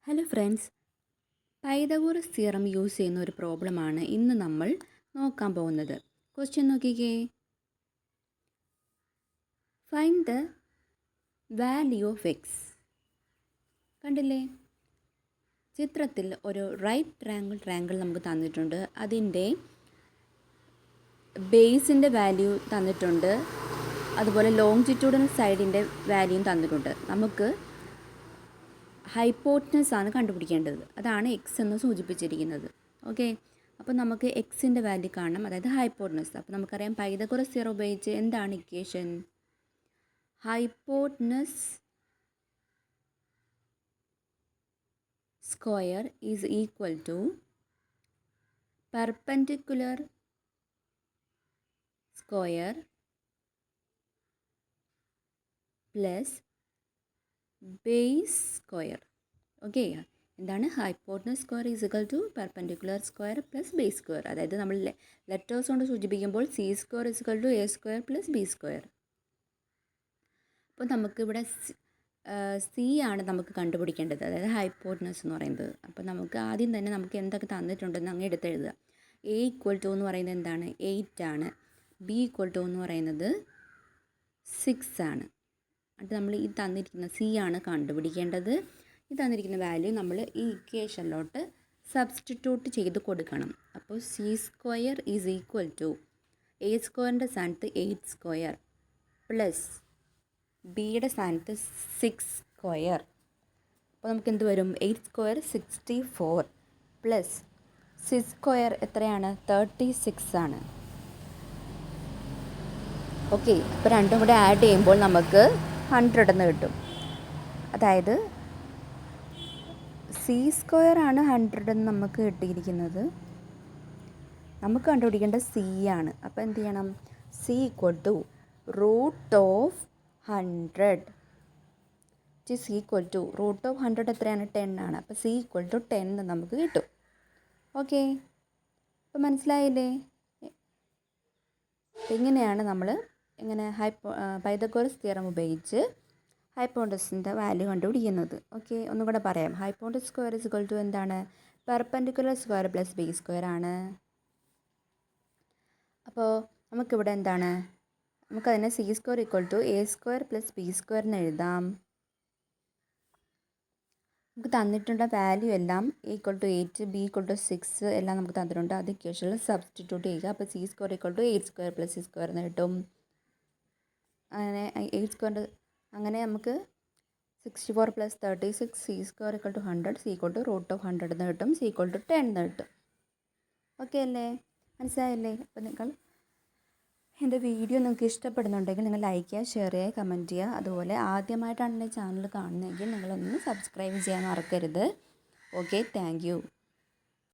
Hello friends, Pythagoras theorem use ചെയ്യുന്ന ഒരു പ്രോബ്ലമാണ് ഇന്ന് നമ്മൾ നോക്കാൻ പോകുന്നത്. ക്വസ്റ്റ്യൻ നോക്കിക്കേ. Find the value of X. കണ്ടില്ലേ, ചിത്രത്തിൽ ഒരു റൈറ്റ് ട്രയാങ്കിൾ നമുക്ക് തന്നിട്ടുണ്ട്. അതിൻ്റെ ബേസിൻ്റെ വാല്യൂ തന്നിട്ടുണ്ട്, അതുപോലെ ലോങ്ജിറ്റ്യൂഡിനൽ സൈഡിൻ്റെ വാല്യൂയും തന്നിട്ടുണ്ട്. നമുക്ക് ഹൈപ്പോട്ടനസ് ആണ് കണ്ടുപിടിക്കേണ്ടത്. അതാണ് എക്സ് എന്ന് സൂചിപ്പിച്ചിരിക്കുന്നത്. ഓക്കെ, അപ്പോൾ നമുക്ക് എക്സിൻ്റെ വാല്യൂ കാണണം, അതായത് ഹൈപ്പോട്ടനസ്. അപ്പോൾ നമുക്കറിയാം പൈതഗോറസ് തിയറം ഉപയോഗിച്ച് എന്താണ് equation? Hypotenuse square is equal to perpendicular square plus base square. Okay, എന്താണ് hypotenuse square is equal to perpendicular square plus base square. അതായത് നമ്മൾ ലെറ്റേഴ്സ് കൊണ്ട് സൂചിപ്പിക്കുമ്പോൾ C square is equal to A square plus B square. അപ്പോൾ നമുക്കിവിടെ C ആണ് നമുക്ക് കണ്ടുപിടിക്കേണ്ടത്, അതായത് ഹൈപ്പോട്ടനസ് എന്ന് പറയുന്നത്. അപ്പോൾ നമുക്ക് ആദ്യം തന്നെ നമുക്ക് എന്തൊക്കെ തന്നിട്ടുണ്ടെന്ന് അങ്ങ് എടുത്തെഴുതുക. എ ഈക്വൽ ടു എന്ന് പറയുന്നത് എന്താണ്? 8 ആണ്. ബി ഈക്വൽ ടു എന്ന് പറയുന്നത് 6 ആണ്. എന്നിട്ട് നമ്മൾ ഈ തന്നിരിക്കുന്ന സി ആണ് കണ്ടുപിടിക്കേണ്ടത്. ഈ തന്നിരിക്കുന്ന വാല്യൂ നമ്മൾ ഈ ഇക്വേഷനിലോട്ട് സബ്സ്റ്റിറ്റ്യൂട്ട് ചെയ്ത് കൊടുക്കണം. അപ്പോൾ C square is equal to A സ്ക്വയറിൻ്റെ സ്ഥാനത്ത് 8 സ്ക്വയർ പ്ലസ് ബിയുടെ സ്ഥാനത്ത് 6 സ്ക്വയർ. അപ്പോൾ നമുക്ക് എന്ത് വരും? 8 സ്ക്വയർ 64 പ്ലസ് 6 സ്ക്വയർ എത്രയാണ്? 36 ആണ്. ഓക്കെ, അപ്പോൾ രണ്ടും കൂടെ ആഡ് ചെയ്യുമ്പോൾ നമുക്ക് 100 എന്ന് കിട്ടും. അതായത് സി സ്ക്വയർ ആണ് 100 എന്ന് നമുക്ക് കിട്ടിയിരിക്കുന്നത്. നമുക്ക് കണ്ടുപിടിക്കേണ്ടത് സി ആണ്. അപ്പോൾ എന്ത് ചെയ്യണം? C equal to root of 100 is equal to root of 100 എത്രയാണ്? 10 ആണ്. അപ്പോൾ സി ഈക്വൽ ടു 10 എന്ന് നമുക്ക് കിട്ടും. ഓക്കെ, അപ്പോൾ മനസ്സിലായില്ലേ? ഇങ്ങനെയാണ് നമ്മൾ പൈതഗോറസ് തിയറം ഉപയോഗിച്ച് ഹൈപ്പോട്ടനസിൻ്റെ വാല്യൂ കണ്ടുപിടിക്കുന്നത്. ഓക്കെ, ഒന്നും കൂടെ പറയാം. Hypotenuse square is equal to എന്താണ്? Perpendicular square plus base square ആണ്. അപ്പോൾ നമുക്കിവിടെ എന്താണ്? നമുക്കതിനെ C square equal to A square plus B square എന്ന് എഴുതാം. നമുക്ക് തന്നിട്ടുള്ള വാല്യൂ എല്ലാം equal to 8, B equal to 6 എല്ലാം നമുക്ക് തന്നിട്ടുണ്ട്. അത് ഇക്വേഷനിൽ സബ്സ്റ്റിറ്റ്യൂട്ട് ചെയ്യുക. അപ്പോൾ C square equal to 8 square plus 6 square എന്ന് കിട്ടും. അങ്ങനെ 8 സ്ക്വയർ, അങ്ങനെ നമുക്ക് 64 plus 36 C square equal to 100 C equal to root of 100 എന്ന് കിട്ടും. സി ഈക്വൽ ടു 10 എന്ന് കിട്ടും. ഓക്കെ അല്ലേ? മനസ്സിലായില്ലേ? അപ്പോൾ നിങ്ങൾ എൻ്റെ വീഡിയോ നിങ്ങൾക്ക് ഇഷ്ടപ്പെടുന്നുണ്ടെങ്കിൽ നിങ്ങൾ ലൈക്ക് ചെയ്യുക, ഷെയർ ചെയ്യുക, കമൻറ്റ് ചെയ്യുക. അതുപോലെ ആദ്യമായിട്ടാണ് എൻ്റെ ചാനൽ കാണുന്നതെങ്കിൽ നിങ്ങളൊന്ന് സബ്സ്ക്രൈബ് ചെയ്യാൻ മറക്കരുത്. Okay, thank you.